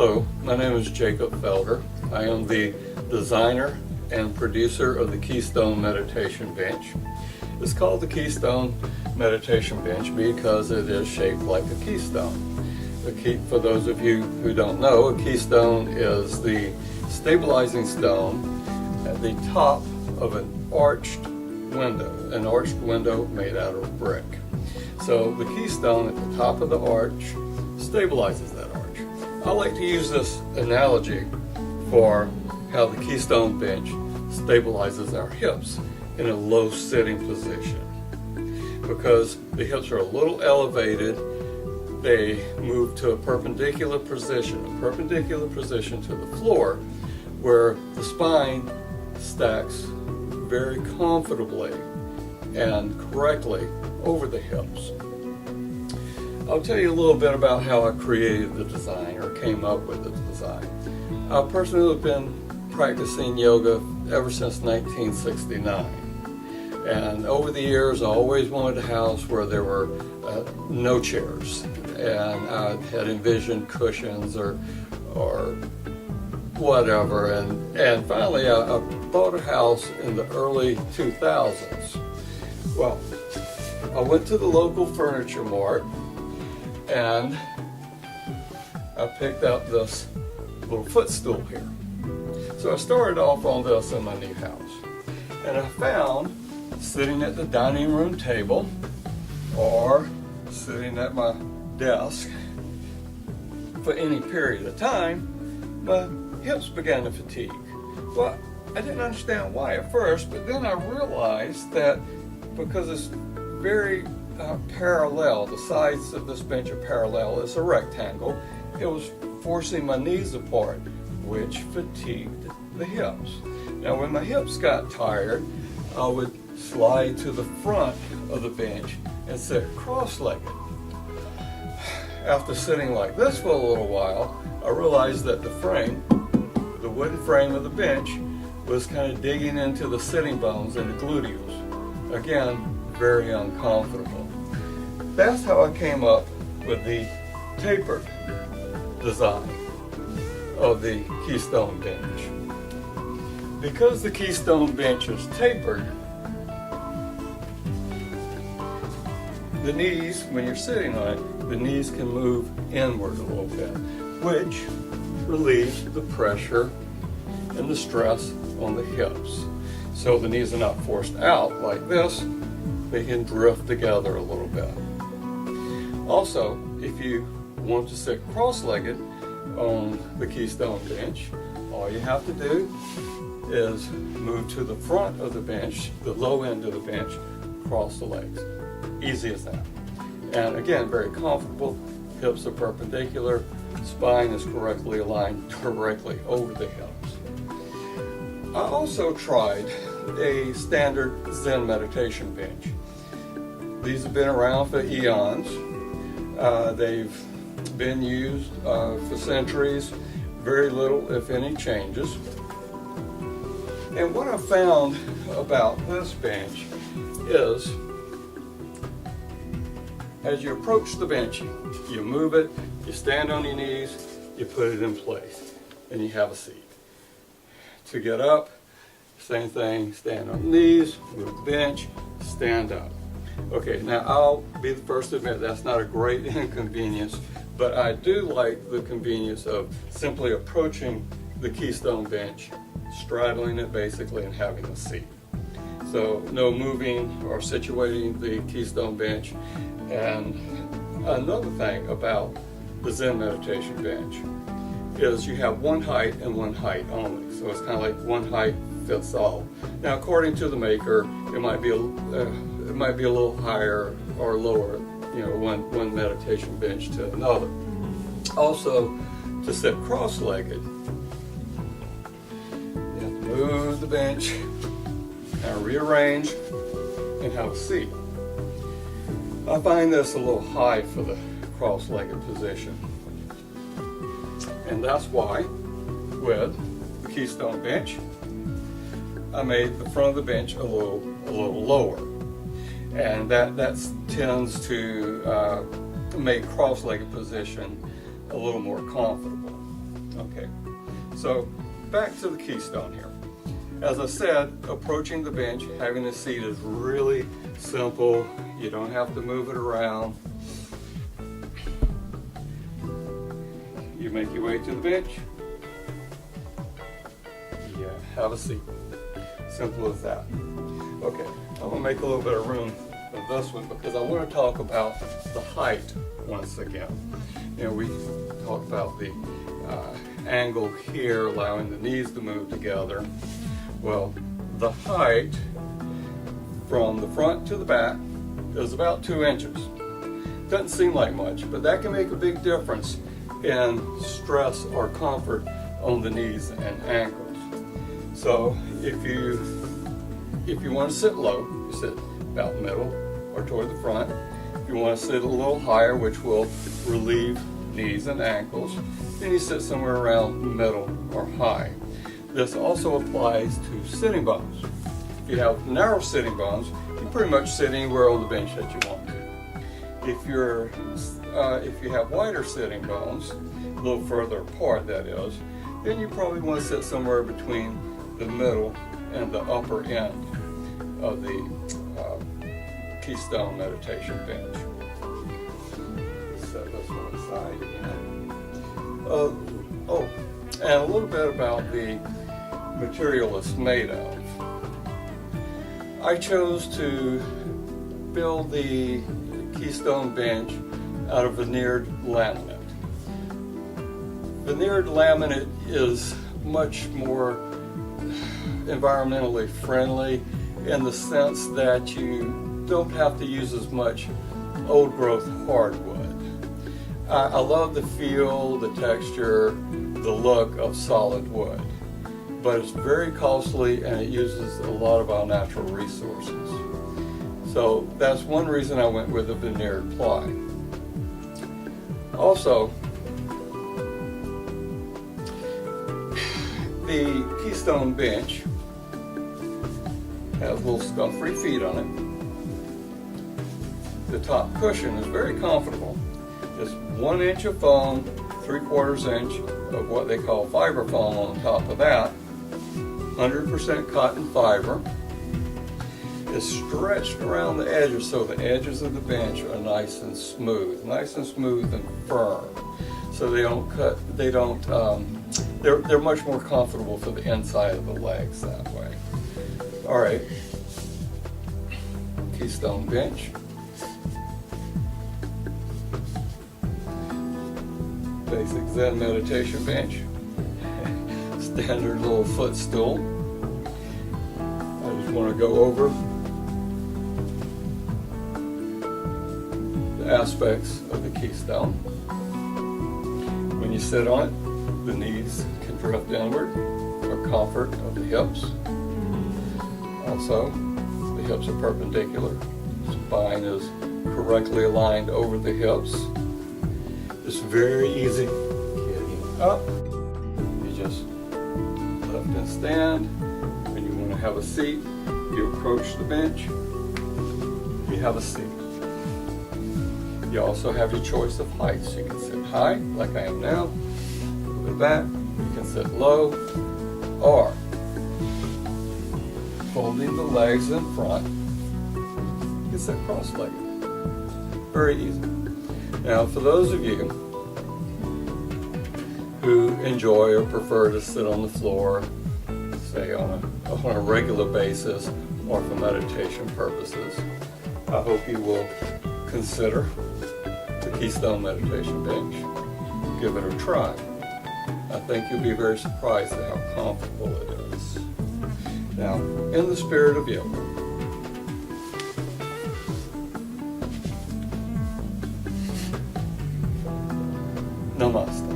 Hello, my name is Jacob Felder. I am the designer and producer of the Keystone Meditation Bench. It's called the Keystone Meditation Bench because it is shaped like a keystone. For those of you who don't know, a keystone is the stabilizing stone at the top of an arched window made out of brick. So the keystone at the top of the arch stabilizes that arch. I like to use this analogy for how the Keystone bench stabilizes our hips in a low sitting position. Because the hips are a little elevated, they move to a perpendicular position to the floor, where the spine stacks very comfortably and correctly over the hips. I'll tell you a little bit about how I created the design or came up with the design. I personally have been practicing yoga ever since 1969. And over the years I always wanted a house where there were no chairs. And I had envisioned cushions or whatever. And finally I bought a house in the early 2000s. Well, I went to the local furniture mart and I picked up this little footstool here. So I started off on this in my new house. And I found, sitting at the dining room table or sitting at my desk for any period of time, my hips began to fatigue. Well, I didn't understand why at first, but then I realized that because it's very parallel, the sides of this bench are parallel, it's a rectangle, it was forcing my knees apart, which fatigued the hips. Now when my hips got tired, I would slide to the front of the bench and sit cross-legged. After sitting like this for a little while, I realized that the wooden frame of the bench was kind of digging into the sitting bones and the gluteals. Again, very uncomfortable. That's how I came up with the tapered design of the Keystone bench. Because the Keystone bench is tapered, the knees, when you're sitting on it, the knees can move inward a little bit, which relieves the pressure and the stress on the hips. So the knees are not forced out like this, they can drift together a little bit. Also, if you want to sit cross-legged on the Keystone bench, all you have to do is move to the front of the bench, the low end of the bench, cross the legs. Easy as that. And again, very comfortable, hips are perpendicular, spine is correctly aligned directly over the hips. I also tried a standard Zen meditation bench. These have been around for eons. They've been used for centuries, very little, if any, changes. And what I found about this bench is, as you approach the bench, you move it, you stand on your knees, you put it in place, and you have a seat. To get up, same thing, stand on the knees, move the bench, stand up. Okay, now I'll be the first to admit that's not a great inconvenience, but I do like the convenience of simply approaching the Keystone bench, straddling it basically, and having a seat. So no moving or situating the Keystone bench. And another thing about the Zen meditation bench is you have one height and one height only. So it's kind of like one height fits all. Now, according to the maker, it might be a little higher or lower, one meditation bench to another. Also, to sit cross-legged, you have to move the bench and rearrange and have a seat. I find this a little high for the cross-legged position. And that's why, with the Keystone bench, I made the front of the bench a little lower. And that tends to make cross-legged position a little more comfortable. Okay, so back to the Keystone here. As I said, approaching the bench, having a seat is really simple. You don't have to move it around. You make your way to the bench. You have a seat. Simple as that. Okay, I'm gonna make a little bit of room of this one because I want to talk about the height once again. You know, we talked about the angle here, allowing the knees to move together. Well, the height from the front to the back is about 2 inches. Doesn't seem like much, but that can make a big difference in stress or comfort on the knees and ankles. So if you want to sit low, you sit about middle or toward the front. If you want to sit a little higher, which will relieve knees and ankles, then you sit somewhere around middle or high. This also applies to sitting bones. If you have narrow sitting bones, you pretty much sit anywhere on the bench that you want to. If you have wider sitting bones, a little further apart that is, then you probably want to sit somewhere between the middle and the upper end of the Keystone meditation bench. Set this one aside again. Oh, and a little bit about the material it's made of. I chose to build the Keystone bench out of veneered laminate. Veneered laminate is much more environmentally friendly in the sense that you don't have to use as much old growth hardwood. I love the feel, the texture, the look of solid wood, but it's very costly and it uses a lot of our natural resources. So that's one reason I went with a veneered ply. Also, the Keystone bench has little scuff-free feet on it. The top cushion is very comfortable. Just 1 inch of foam, 3/4 inch of what they call fiber foam on top of that. 100% cotton fiber. It's stretched around the edges so the edges of the bench are nice and smooth and firm. So they don't cut, they're much more comfortable for the inside of the legs that way. All right, Keystone bench. Basic Zen meditation bench. Standard little footstool. I just want to go over the aspects of the Keystone. When you sit on it, the knees can drift inward for comfort of the hips. Also, the hips are perpendicular. The spine is correctly aligned over the hips. It's very easy getting up. You just lift and stand. When you want to have a seat, you approach the bench. You have a seat. You also have your choice of heights. You can sit high, like I am now. With that, you can sit low, or folding the legs in front, you can sit cross-legged. Very easy. Now, for those of you who enjoy or prefer to sit on the floor, say on a regular basis or for meditation purposes, I hope you will consider the Keystone meditation bench. Give it a try. I think you'll be very surprised at how comfortable it is. Now, in the spirit of yoga, namaste.